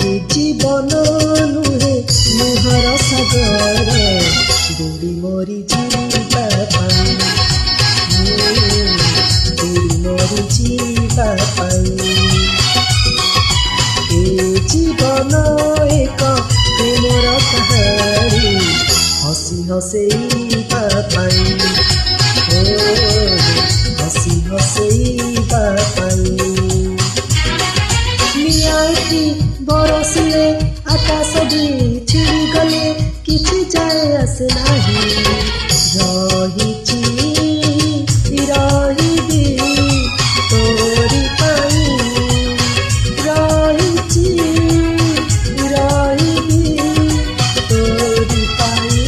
जीवन नुहे मुहर सागर बुड़ी मोरी जीवा पाई बुड़ी मोरी जीवा पाई ए जीवन एक प्रेमर कहानी हसी हसैबा पाई हसी हसैबा पाई नियाटी बरसिले आकाश भी छिड़ी गले किछि जाए आसे नाही रहिबी तोरी पाई रहिबी तोरी पाई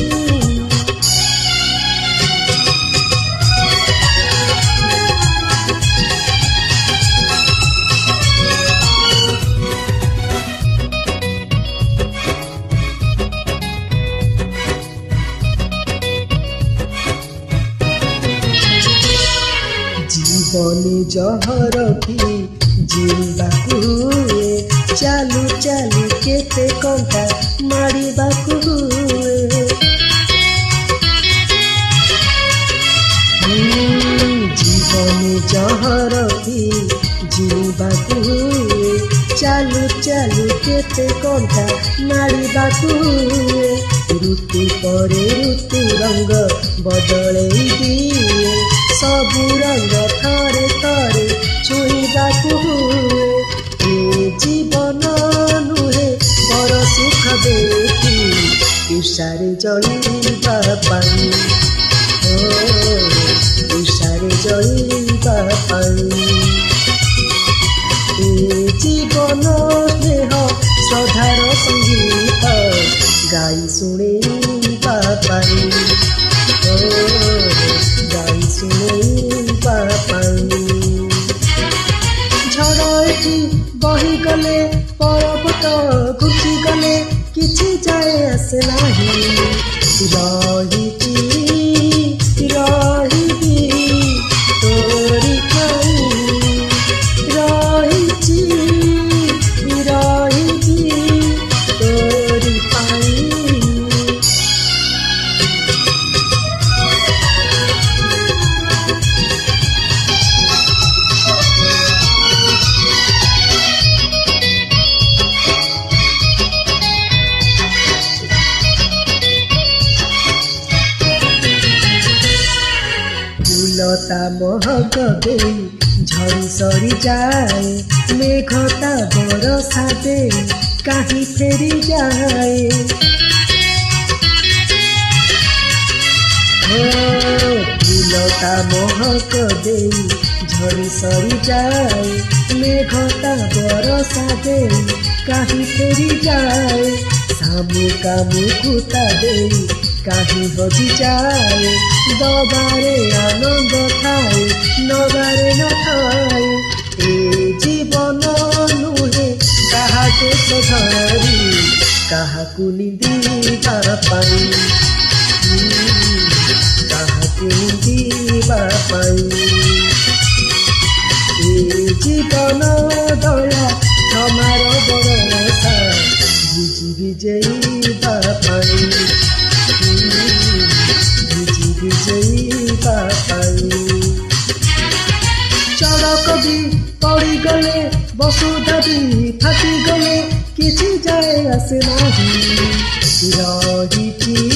जीवन जहर की जीवाकू हुए चालू चालू केते कंटा मारिबाकू हुए जीवन जहर की जीवाकू हुए चालू चालू केते कंटा मारिबाकू हुए ऋतु परे ऋतु रंग बदलई दिए सबु रंग थरे थरे छुईबाकू हुए ए जीवन नुहे बर सुख देखी ईर्षारे जईबा पाई ईर्षारे जईबा पाई ए जीवन स्नेह श्रद्धार संगीत गाई शुणेबा पाई गाई शुणेबा पाई झड़ एठी बही गले पर्वत घुची गले किछि जाए आसे नाही रहिबी तोरी पाई रहिबी तोरी पाई लता महक देई झड़ी सरी जाए मेघता बरसा देई काहीं फेरी जाए लता महक देई झड़ी सरी जाए मेघता बरसा देई काहीं फेरी जाए सामु कामु कुता देई काहीं बजी जाए दबारे आनंद थाए नगारे न थाए ए जीवन नुहे काहाके सधरी काहाकु निंदिबा पाई काहाकु निंदिबा पाई ए जीवन दया हमार भरोसा बुझी जईबा पाई विजयीबा पाई चढ़क भी पड़ी गले वसुधा भी फाटी गले किछि जाए आसे नाही रहिबी